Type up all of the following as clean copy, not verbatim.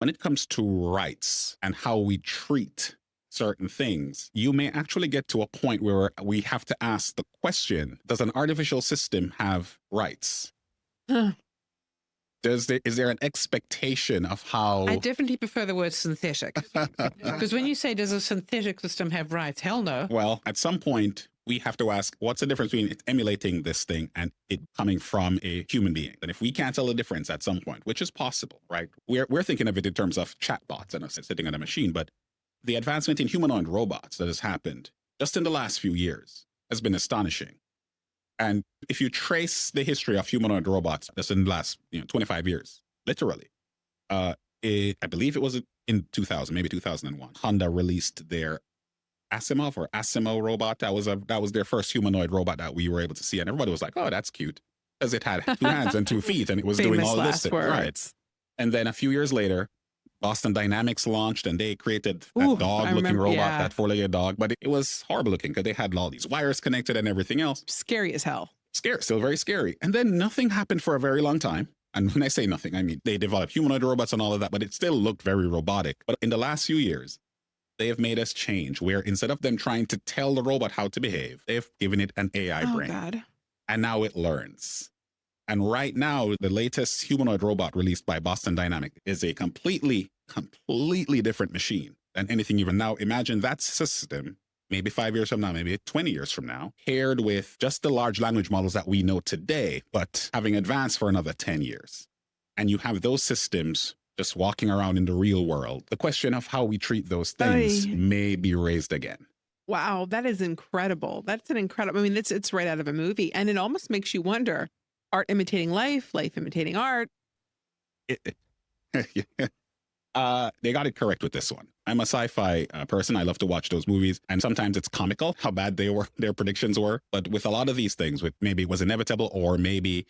when it comes to rights and how we treat certain things, you may actually get to a point where we have to ask the question, does an artificial system have rights? Huh. Is there an expectation of how... I definitely prefer the word synthetic. Because when you say, does a synthetic system have rights? Hell no. Well, at some point, we have to ask, what's the difference between it emulating this thing and it coming from a human being? And if we can't tell the difference at some point, which is possible, right? We're thinking of it in terms of chatbots and us sitting on a machine, but the advancement in humanoid robots that has happened just in the last few years has been astonishing. And if you trace the history of humanoid robots just in the last 25 years, literally, I believe it was in 2000, maybe 2001, Honda released their Asimo robot. That was their first humanoid robot that we were able to see. And everybody was like, oh, that's cute. Because it had 2 hands and 2 feet and it was doing all this. Right. And then a few years later, Boston Dynamics launched and they created that dog-looking robot, that 4-legged dog. But it was horrible looking because they had all these wires connected and everything else. Scary as hell. Scary, still very scary. And then nothing happened for a very long time. And when I say nothing, I mean they developed humanoid robots and all of that, but it still looked very robotic. But in the last few years, they have made us change where instead of them trying to tell the robot how to behave, they've given it an AI brain. God. And now it learns. And right now, the latest humanoid robot released by Boston Dynamics is a completely different machine than anything even now. Imagine that system, maybe 5 years from now, maybe 20 years from now, paired with just the large language models that we know today, but having advanced for another 10 years. And you have those systems just walking around in the real world. The question of how we treat those things may be raised again. Wow, that is incredible. That's an incredible, I mean, it's right out of a movie. And it almost makes you wonder, art imitating life, life imitating art. They got it correct with this one. I'm a sci-fi person. I love to watch those movies. And sometimes it's comical how bad their predictions were. But with a lot of these things, with maybe it was inevitable or maybe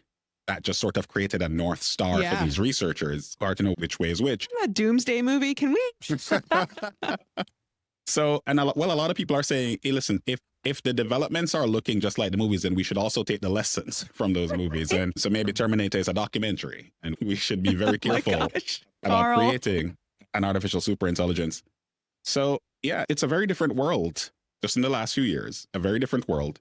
that just sort of created a North Star for these researchers. Hard to know which way is which. A doomsday movie, can we? So, and a lot of people are saying, hey, listen, if the developments are looking just like the movies, then we should also take the lessons from those movies. And so maybe Terminator is a documentary and we should be very careful about Karl. creating an artificial superintelligence. So yeah, it's a very different world just in the last few years, a very different world.